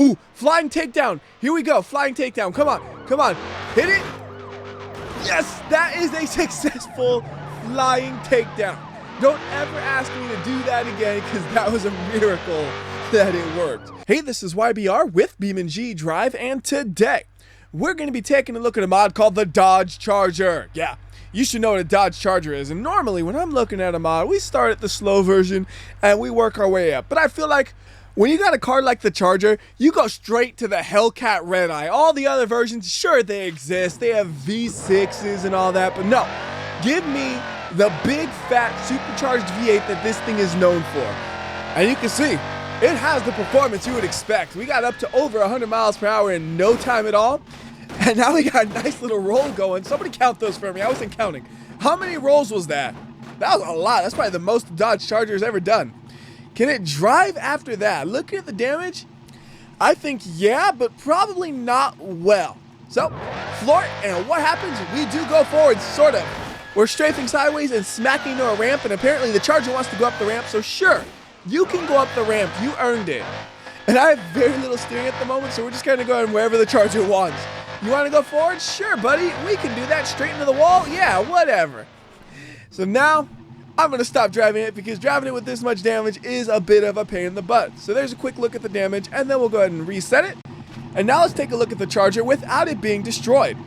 Ooh, flying takedown. Here we go, flying takedown. Come on, come on. Hit it. Yes, that is a successful flying takedown. Don't ever ask me to do that again, because that was a miracle that it worked. Hey, this is WhyBeAre with BeamNG.drive, and today we're going to be taking a look at a mod called the Dodge Charger. Yeah, you should know what a Dodge Charger is, and normally when I'm looking at a mod, we start at the slow version and we work our way up. But I feel like when you got a car like the Charger, you go straight to the Hellcat Red Eye. All the other versions, sure, they exist. They have V6s and all that, but no. Give me the big, fat, supercharged V8 that this thing is known for. And you can see, it has the performance you would expect. We got up to over 100 miles per hour in no time at all. And now we got a nice little roll going. Somebody count those for me. I wasn't counting. How many rolls was that? That was a lot. That's probably the most Dodge Charger's ever done. Can it drive after that? Looking at the damage, I think yeah, but probably not well. So, floor it, and what happens? We do go forward, sort of. We're strafing sideways and smacking into a ramp, and apparently the Charger wants to go up the ramp, so sure, you can go up the ramp. You earned it. And I have very little steering at the moment, so we're just kind of going wherever the Charger wants. You want to go forward? Sure, buddy. We can do that. Straight into the wall? Yeah, whatever. So now, I'm going to stop driving it because driving it with this much damage is a bit of a pain in the butt. So there's a quick look at the damage, and then we'll go ahead and reset it. And now let's take a look at the Charger without it being destroyed.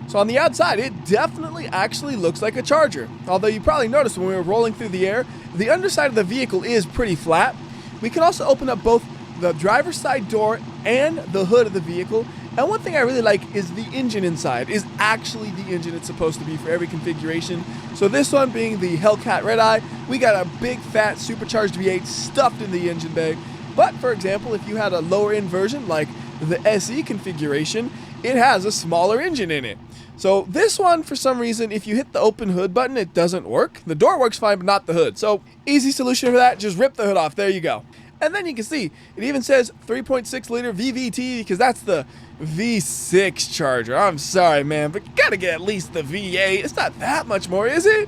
So on the outside, it definitely actually looks like a Charger. Although you probably noticed when we were rolling through the air, the underside of the vehicle is pretty flat. We can also open up both the driver's side door and the hood of the vehicle. And one thing I really like is the engine inside is actually the engine it's supposed to be for every configuration. So this one being the Hellcat Red Eye, we got a big fat supercharged V8 stuffed in the engine bay. But for example, if you had a lower end version like the SE configuration, it has a smaller engine in it. So this one, for some reason, if you hit the open hood button, it doesn't work. The door works fine, but not the hood. So easy solution for that, just rip the hood off. There you go. And then you can see, it even says 3.6 liter VVT because that's the V6 Charger. I'm sorry, man, but you gotta get at least the V8. It's not that much more, is it?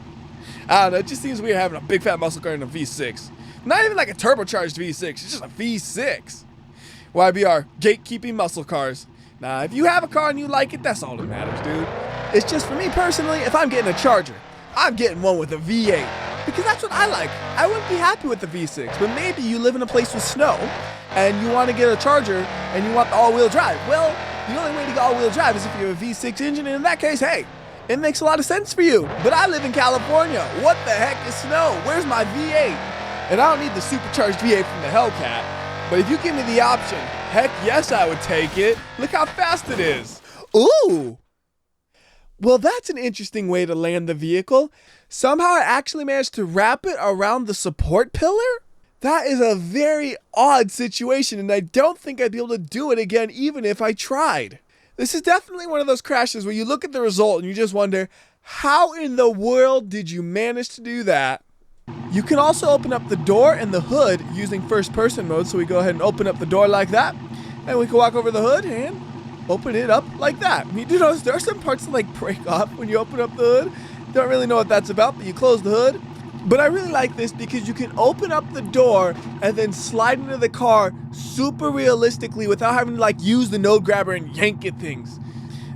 I don't know, it just seems weird having a big fat muscle car in a V6. Not even like a turbocharged V6, it's just a V6. WhyBeAre, gatekeeping muscle cars. Nah, if you have a car and you like it, that's all that matters, dude. It's just for me personally, if I'm getting a Charger, I'm getting one with a V8. Because that's what I like. I wouldn't be happy with the V6, but maybe you live in a place with snow and you want to get a Charger and you want the all-wheel drive. Well, the only way to get all-wheel drive is if you have a V6 engine, and in that case, hey, it makes a lot of sense for you. But I live in California. What the heck is snow? Where's my V8? And I don't need the supercharged V8 from the Hellcat. But if you give me the option, heck yes, I would take it. Look how fast it is. Ooh. Well, that's an interesting way to land the vehicle. Somehow I actually managed to wrap it around the support pillar? That is a very odd situation, and I don't think I'd be able to do it again even if I tried. This is definitely one of those crashes where you look at the result and you just wonder, how in the world did you manage to do that? You can also open up the door and the hood using first person mode, so we go ahead and open up the door like that, and we can walk over the hood and open it up like that. You do notice there are some parts that like break off when you open up the hood. Don't really know what that's about, but you close the hood. But I really like this because you can open up the door and then slide into the car super realistically without having to like use the node grabber and yank at things.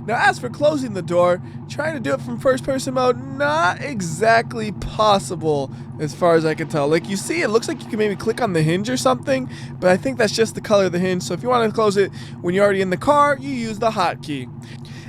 Now as for closing the door, trying to do it from first person mode, not exactly possible as far as I can tell. Like you see, it looks like you can maybe click on the hinge or something, but I think that's just the color of the hinge. So if you want to close it when you're already in the car, you use the hotkey.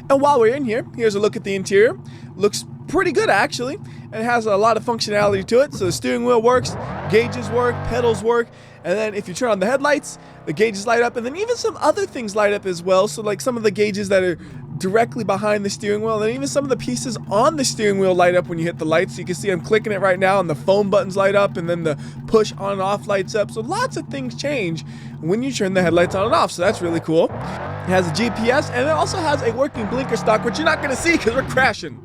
And while we're in here, here's a look at the interior. Looks pretty good actually, and it has a lot of functionality to it. So the steering wheel works, gauges work, pedals work, and then if you turn on the headlights, the gauges light up, and then even some other things light up as well. So like some of the gauges that are directly behind the steering wheel, and even some of the pieces on the steering wheel light up when you hit the lights. So you can see I'm clicking it right now and the phone buttons light up, and then the push on and off lights up. So lots of things change when you turn the headlights on and off, so that's really cool. It has a GPS, and it also has a working blinker stock, which you're not going to see because we're crashing.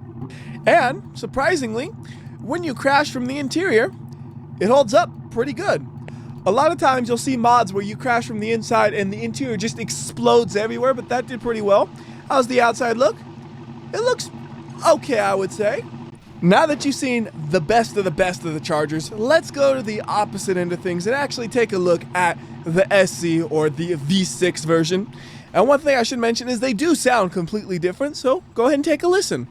And surprisingly, when you crash from the interior, it holds up pretty good. A lot of times you'll see mods where you crash from the inside and the interior just explodes everywhere, but that did pretty well. How's the outside look? It looks okay, I would say. Now that you've seen the best of the Chargers, let's go to the opposite end of things and actually take a look at the SC or the V6 version. And one thing I should mention is they do sound completely different, so go ahead and take a listen.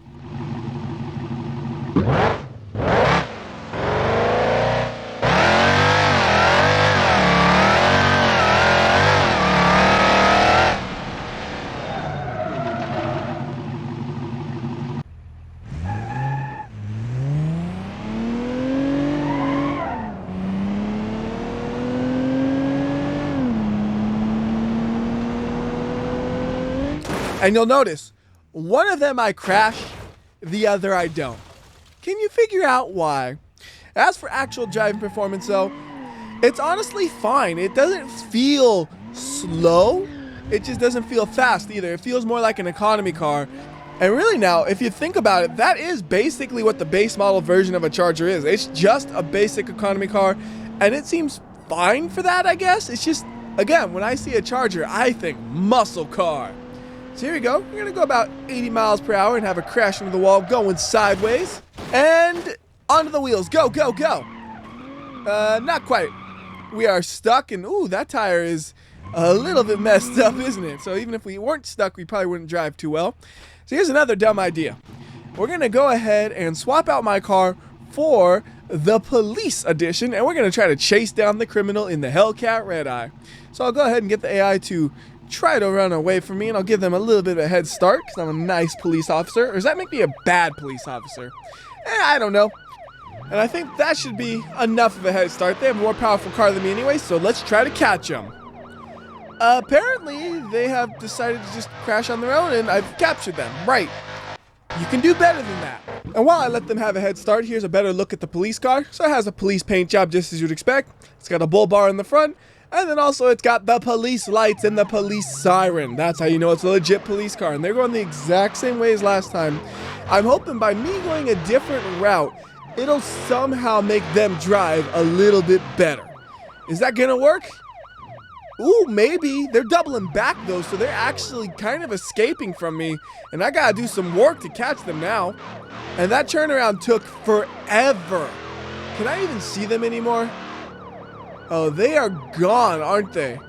And you'll notice, one of them I crash, the other I don't. Can you figure out why? As for actual driving performance though, it's honestly fine. It doesn't feel slow, it just doesn't feel fast either. It feels more like an economy car. And really now, if you think about it, that is basically what the base model version of a Charger is. It's just a basic economy car, and it seems fine for that, I guess. It's just, again, when I see a Charger, I think muscle car. So here we go. We're going to go about 80 miles per hour and have a crash into the wall going sideways. And onto the wheels. Go, go, go. Not quite. We are stuck, and ooh, that tire is a little bit messed up, isn't it? So even if we weren't stuck, we probably wouldn't drive too well. So here's another dumb idea. We're going to go ahead and swap out my car for the police edition, and we're going to try to chase down the criminal in the Hellcat Red Eye. So I'll go ahead and get the AI to try to run away from me, and I'll give them a little bit of a head start because I'm a nice police officer. Or does that make me a bad police officer? I don't know. And I think that should be enough of a head start. They have a more powerful car than me anyway, so let's try to catch them. Apparently, they have decided to just crash on their own, and I've captured them. Right. You can do better than that. And while I let them have a head start, here's a better look at the police car. So it has a police paint job just as you'd expect. It's got a bull bar in the front. And then also it's got the police lights and the police siren. That's how you know it's a legit police car. And they're going the exact same way as last time. I'm hoping by me going a different route, it'll somehow make them drive a little bit better. Is that gonna work? Ooh, maybe. They're doubling back though, so they're actually kind of escaping from me. And I gotta do some work to catch them now. And that turnaround took forever. Can I even see them anymore? Oh, they are gone, aren't they?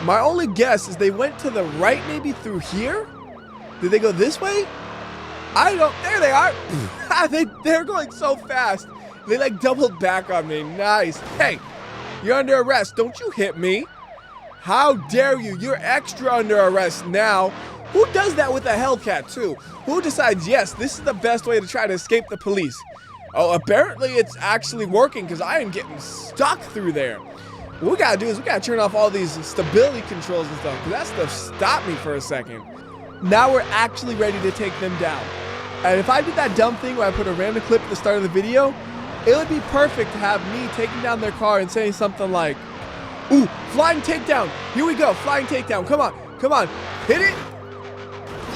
My only guess is they went to the right, maybe through here? Did they go this way? I don't, there they are. They're going so fast. They like doubled back on me, nice. Hey, you're under arrest, don't you hit me. How dare you, you're extra under arrest now. Who does that with a Hellcat too? Who decides, yes, this is the best way to try to escape the police? Oh, apparently it's actually working because I am getting stuck through there. What we gotta do is we gotta turn off all these stability controls and stuff because that stuff stopped me for a second. Now we're actually ready to take them down. And if I did that dumb thing where I put a random clip at the start of the video, it would be perfect to have me taking down their car and saying something like, ooh, flying takedown. Here we go, flying takedown. Come on, come on, hit it.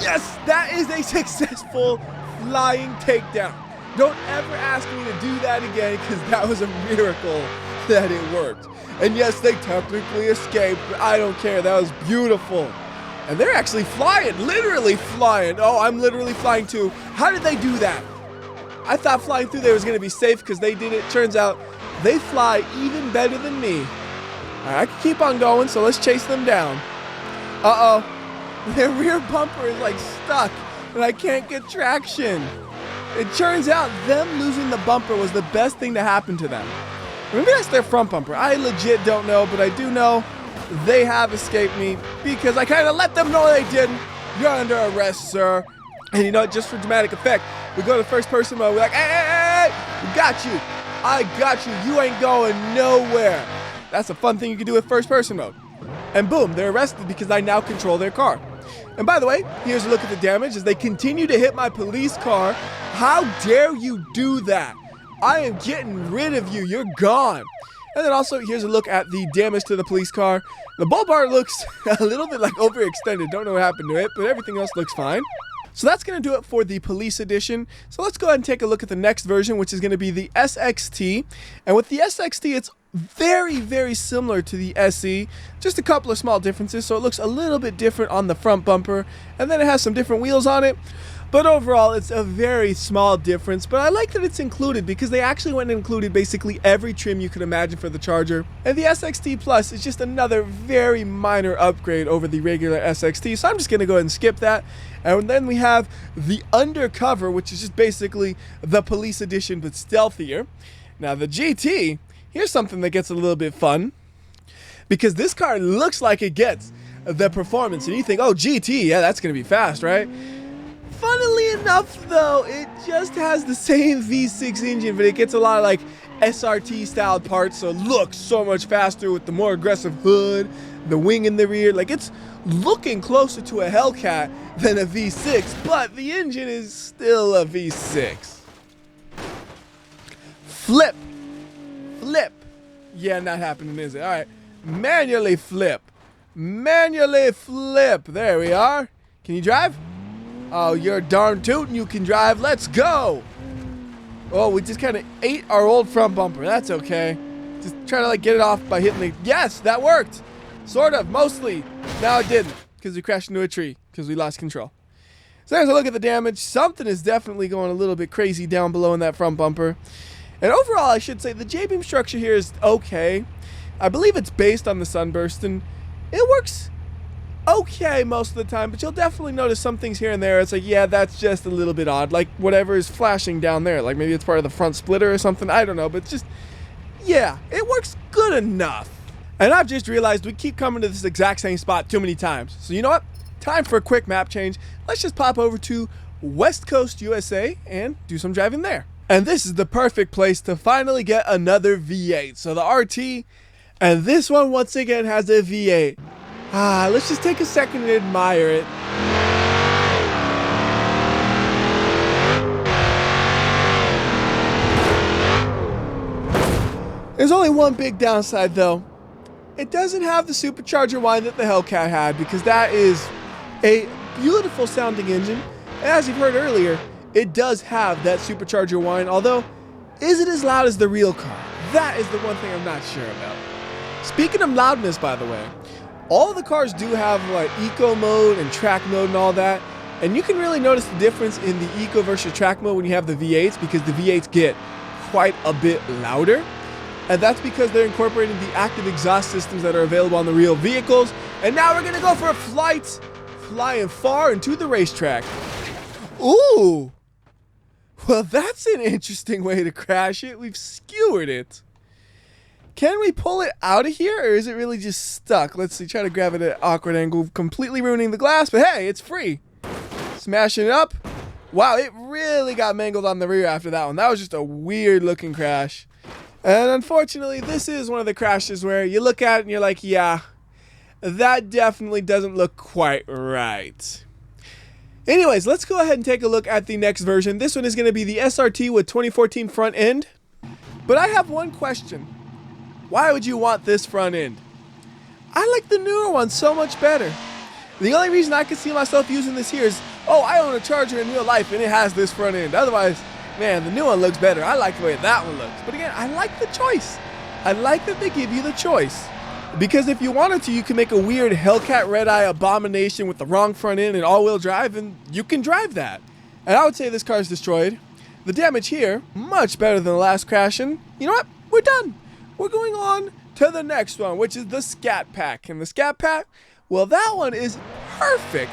Yes, that is a successful flying takedown. Don't ever ask me to do that again because that was a miracle that it worked. And yes, they technically escaped, but I don't care. That was beautiful. And they're actually flying, literally flying. Oh, I'm literally flying too. How did they do that? I thought flying through there was going to be safe because they did it. Turns out they fly even better than me. All right, I can keep on going, so let's chase them down. Uh-oh. Their rear bumper is like stuck, and I can't get traction. It turns out them losing the bumper was the best thing to happen to them. Maybe that's their front bumper. I legit don't know, but I do know they have escaped me because I kind of let them know they didn't. You're under arrest, sir. And you know what, just for dramatic effect, we go to first person mode. We're like, hey, we got you. I got you. You ain't going nowhere. That's a fun thing you can do with first person mode. And boom, they're arrested because I now control their car. And by the way, here's a look at the damage as they continue to hit my police car. How dare you do that? I am getting rid of you. You're gone. And then also, here's a look at the damage to the police car. The bull bar looks a little bit like overextended. Don't know what happened to it, but everything else looks fine. So that's going to do it for the police edition. So let's go ahead and take a look at the next version, which is going to be the SXT. And with the SXT, it's very, very similar to the SE. Just a couple of small differences. So it looks a little bit different on the front bumper. And then it has some different wheels on it. But overall, it's a very small difference, but I like that it's included because they actually went and included basically every trim you could imagine for the Charger. And the SXT Plus is just another very minor upgrade over the regular SXT, so I'm just going to go ahead and skip that. And then we have the Undercover, which is just basically the police edition but stealthier. Now the GT, here's something that gets a little bit fun, because this car looks like it gets the performance, and you think, oh, GT, yeah, that's going to be fast, right? Funnily enough, though, it just has the same V6 engine, but it gets a lot of like SRT style parts, so it looks so much faster with the more aggressive hood, the wing in the rear. Like, it's looking closer to a Hellcat than a V6, but the engine is still a V6. Flip. Yeah, not happening, is it? All right. Manually flip. There we are. Can you drive? Oh, you're darn tootin', you can drive. Let's go. Oh, we just kind of ate our old front bumper. That's okay. Just trying to like get it off by hitting the... Yes, that worked. Sort of, mostly. Now it didn't, because we crashed into a tree, because we lost control. So there's a look at the damage. Something is definitely going a little bit crazy down below in that front bumper. And overall, I should say, the J-beam structure here is okay. I believe it's based on the Sunburst, and it works okay most of the time, but you'll definitely notice some things here and there. It's like, yeah, that's just a little bit odd. Like whatever is flashing down there, like maybe it's part of the front splitter or something. I don't know, but just, yeah, it works good enough. And I've just realized we keep coming to this exact same spot too many times. So you know what? Time for a quick map change. Let's just pop over to West Coast, USA and do some driving there. And this is the perfect place to finally get another V8. So the RT, and this one once again has a V8. Let's just take a second and admire it. There's only one big downside though. It doesn't have the supercharger whine that the Hellcat had, because that is a beautiful sounding engine. And as you've heard earlier, it does have that supercharger whine, although, is it as loud as the real car? That is the one thing I'm not sure about. Speaking of loudness, by the way, all the cars do have like eco mode and track mode and all that, and you can really notice the difference in the eco versus track mode when you have the V8s, because the V8s get quite a bit louder, and that's because they're incorporating the active exhaust systems that are available on the real vehicles. And now we're gonna go for a flight, flying far into the racetrack. Ooh, well, that's an interesting way to crash it. We've skewered it. Can we pull it out of here, or is it really just stuck? Let's see, try to grab it at an awkward angle, completely ruining the glass, but hey, it's free. Smashing it up. Wow, it really got mangled on the rear after that one. That was just a weird looking crash. And unfortunately, this is one of the crashes where you look at it and you're like, yeah, that definitely doesn't look quite right. Anyways, let's go ahead and take a look at the next version. This one is going to be the SRT with 2014 front end. But I have one question. Why would you want this front end? I like the newer one so much better. The only reason I can see myself using this here is, oh, I own a Charger in real life and it has this front end. Otherwise, man, the new one looks better. I like the way that one looks. But again, I like the choice. I like that they give you the choice. Because if you wanted to, you can make a weird Hellcat Red Eye abomination with the wrong front end and all-wheel drive, and you can drive that. And I would say this car is destroyed. The damage here, much better than the last crash, and you know what? We're done. We're going on to the next one, which is the Scat Pack. And the Scat Pack, well, that one is perfect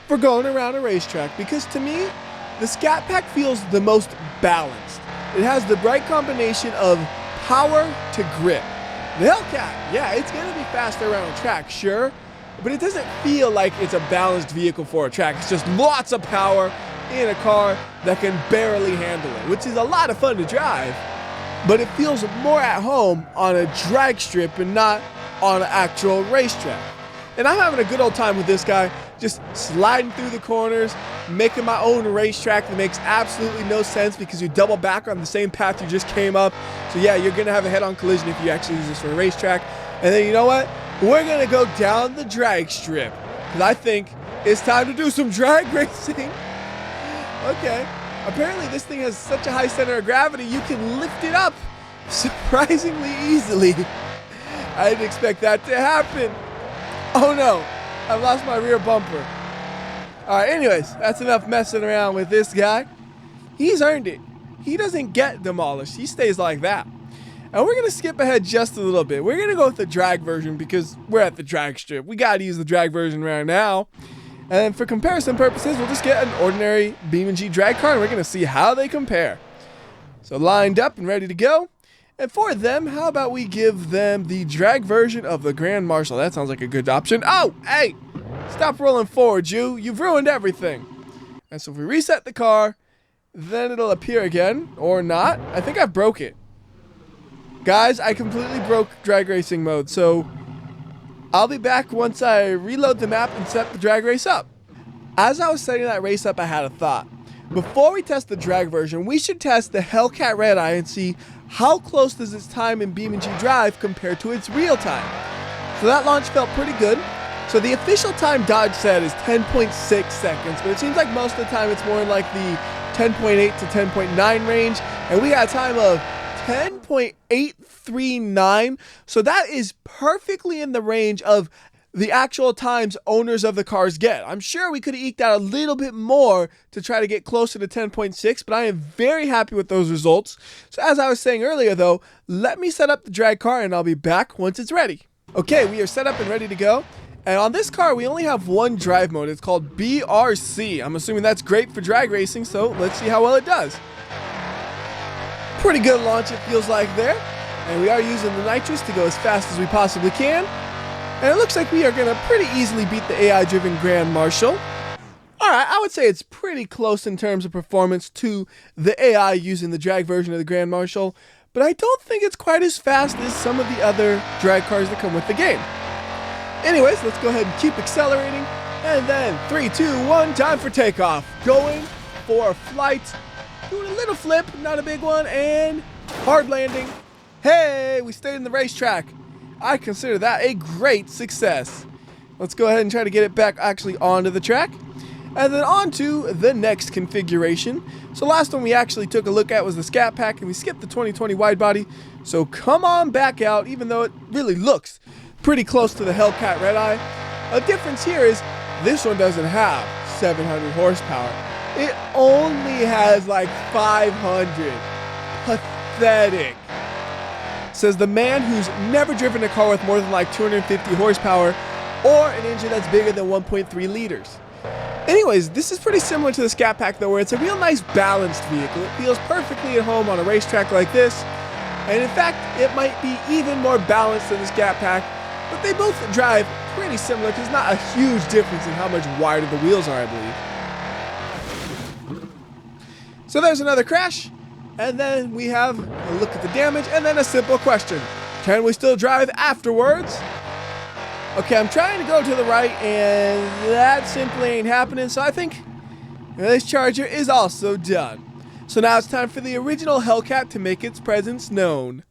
for going around a racetrack, because to me, the Scat Pack feels the most balanced. It has the right combination of power to grip. The Hellcat, yeah, it's going to be faster around a track, sure, but it doesn't feel like it's a balanced vehicle for a track. It's just lots of power in a car that can barely handle it, which is a lot of fun to drive, but it feels more at home on a drag strip and not on an actual racetrack. And I'm having a good old time with this guy, just sliding through the corners, making my own racetrack that makes absolutely no sense because you double back on the same path you just came up. So yeah, you're gonna have a head-on collision if you actually use this for a racetrack. And then you know what? We're gonna go down the drag strip, because I think it's time to do some drag racing. Okay, apparently this thing has such a high center of gravity, you can lift it up surprisingly easily. I didn't expect that to happen. Oh no, I lost my rear bumper. Alright, anyways, that's enough messing around with this guy. He's earned it. He doesn't get demolished. He stays like that. And we're going to skip ahead just a little bit. We're going to go with the drag version because we're at the drag strip. We got to use the drag version right now. And for comparison purposes, we'll just get an ordinary BeamNG drag car and we're going to see how they compare. So lined up and ready to go. And for them, how about we give them the drag version of the Grand Marshal? That sounds like a good option. Oh, hey, stop rolling forward, you. You've ruined everything. And so if we reset the car, then it'll appear again, or not. I think I broke it. Guys, I completely broke drag racing mode, so I'll be back once I reload the map and set the drag race up. As I was setting that race up, I had a thought. Before we test the drag version, we should test the Hellcat Red Eye and see how close does its time in BeamNG.drive compare to its real time. So that launch felt pretty good. So the official time Dodge said is 10.6 seconds, but it seems like most of the time it's more in like the 10.8 to 10.9 range, and we got a time of 10.839, so that is perfectly in the range of the actual times owners of the cars get. I'm sure we could have eked out a little bit more to try to get closer to 10.6, but I am very happy with those results. So as I was saying earlier though, let me set up the drag car and I'll be back once it's ready. Okay, we are set up and ready to go. And on this car, we only have one drive mode. It's called BRC. I'm assuming that's great for drag racing, so let's see how well it does. Pretty good launch, it feels like there. And we are using the nitrous to go as fast as we possibly can. And it looks like we are going to pretty easily beat the AI-driven Grand Marshal. Alright, I would say it's pretty close in terms of performance to the AI using the drag version of the Grand Marshal. But I don't think it's quite as fast as some of the other drag cars that come with the game. Anyways, let's go ahead and keep accelerating. And then 3, 2, 1, time for takeoff. Going for a flight. Doing a little flip, not a big one, and hard landing. Hey, we stayed in the racetrack. I consider that a great success. Let's go ahead and try to get it back actually onto the track. And then on to the next configuration. So last one we actually took a look at was the Scat Pack, and we skipped the 2020 wide body. So come on back out, even though it really looks pretty close to the Hellcat Red Eye. A difference here is this one doesn't have 700 horsepower. It only has like 500. Pathetic. Says the man who's never driven a car with more than like 250 horsepower or an engine that's bigger than 1.3 liters. Anyways, this is pretty similar to the Scat Pack though, where it's a real nice balanced vehicle. It feels perfectly at home on a racetrack like this. And in fact, it might be even more balanced than the Scat Pack. But they both drive pretty similar because not a huge difference in how much wider the wheels are, I believe. So there's another crash. And then we have a look at the damage and then a simple question. Can we still drive afterwards? Okay, I'm trying to go to the right and that simply ain't happening. So I think this Charger is also done. So now it's time for the original Hellcat to make its presence known.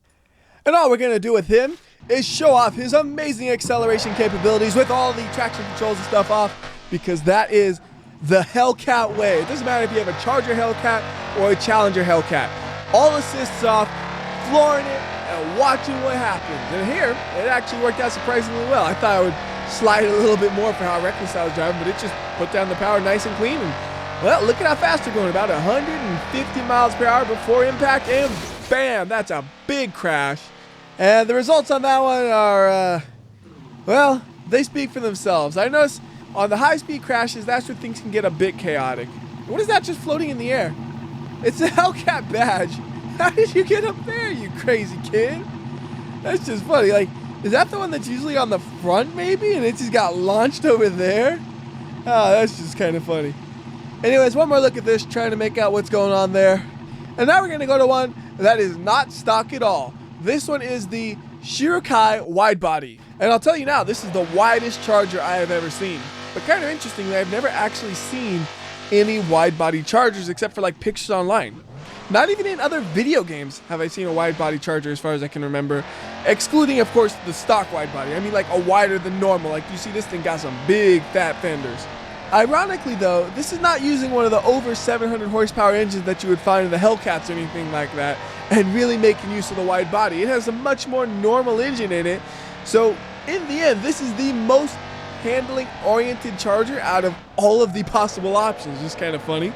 And all we're going to do with him is show off his amazing acceleration capabilities with all the traction controls and stuff off, because that is the Hellcat way. It doesn't matter if you have a Charger Hellcat or a Challenger Hellcat. All assists off, flooring it, and watching what happens. And here, it actually worked out surprisingly well. I thought I would slide a little bit more for how reckless I was driving, but it just put down the power nice and clean. And, well, look at how fast we're going, about 150 miles per hour before impact, and bam, that's a big crash. And the results on that one are, well, they speak for themselves. I noticed on the high-speed crashes, that's where things can get a bit chaotic. What is that just floating in the air? It's a Hellcat badge. How did you get up there, you crazy kid? That's just funny. Like, is that the one that's usually on the front, maybe? And it just got launched over there? Oh, that's just kind of funny. Anyways, one more look at this, trying to make out what's going on there. And now we're going to go to one that is not stock at all. This one is the Shirakai wide body. And I'll tell you now, this is the widest Charger I have ever seen. But kind of interestingly, I've never actually seen any wide body Chargers except for like pictures online. Not even in other video games have I seen a wide body Charger as far as I can remember. Excluding, of course, the stock wide body. I mean like a wider than normal. Like you see this thing got some big fat fenders. Ironically though, this is not using one of the over 700 horsepower engines that you would find in the Hellcats or anything like that, and really making use of the wide body. It has a much more normal engine in it. So in the end, this is the most handling oriented charger out of all of the possible options. Just kind of funny.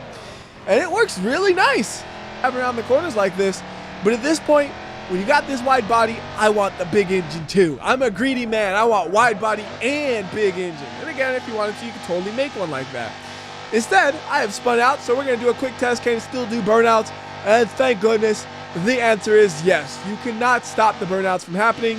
And it works really nice around the corners like this. But at this point, when you got this wide body, I want the big engine too. I'm a greedy man. I want wide body and big engine. And again, if you wanted to, you could totally make one like that. Instead, I have spun out, so we're going to do a quick test. Can it still do burnouts? And thank goodness, the answer is yes. You cannot stop the burnouts from happening,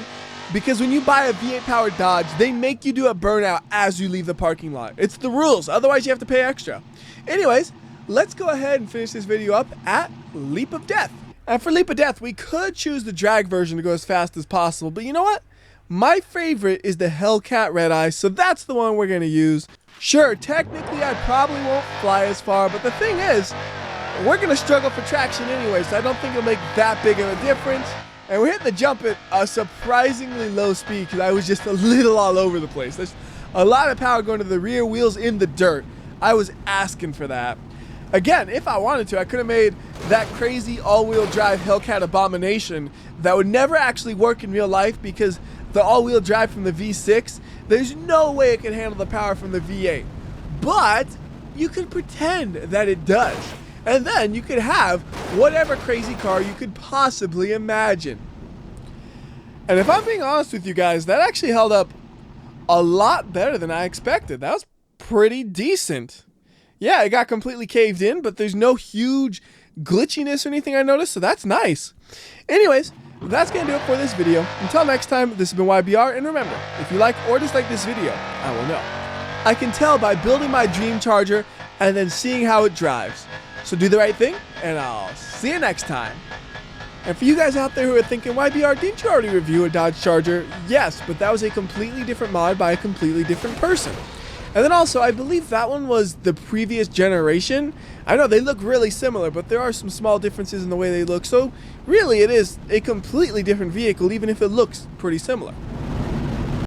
because when you buy a V8 powered Dodge, they make you do a burnout as you leave the parking lot. It's the rules. Otherwise, you have to pay extra. Anyways, let's go ahead and finish this video up at Leap of Death. And for Leap of Death, we could choose the drag version to go as fast as possible, but you know what? My favorite is the Hellcat Red Eye, so that's the one we're going to use. Sure, technically I probably won't fly as far, but the thing is, we're going to struggle for traction anyway, so I don't think it'll make that big of a difference. And we're hitting the jump at a surprisingly low speed because I was just a little all over the place. There's a lot of power going to the rear wheels in the dirt. I was asking for that. Again, if I wanted to, I could have made that crazy all-wheel drive Hellcat abomination that would never actually work in real life because the all-wheel drive from the V6, there's no way it can handle the power from the V8. But you could pretend that it does. And then you could have whatever crazy car you could possibly imagine. And if I'm being honest with you guys, that actually held up a lot better than I expected. That was pretty decent. Yeah, it got completely caved in, but there's no huge glitchiness or anything I noticed, so that's nice. Anyways, that's going to do it for this video. Until next time, this has been WhyBeAre, and remember, if you like or dislike this video, I will know. I can tell by building my dream charger and then seeing how it drives. So do the right thing, and I'll see you next time. And for you guys out there who are thinking, WhyBeAre, didn't you already review a Dodge Charger? Yes, but that was a completely different mod by a completely different person. And then also, I believe that one was the previous generation. I know they look really similar, but there are some small differences in the way they look. So really, it is a completely different vehicle, even if it looks pretty similar.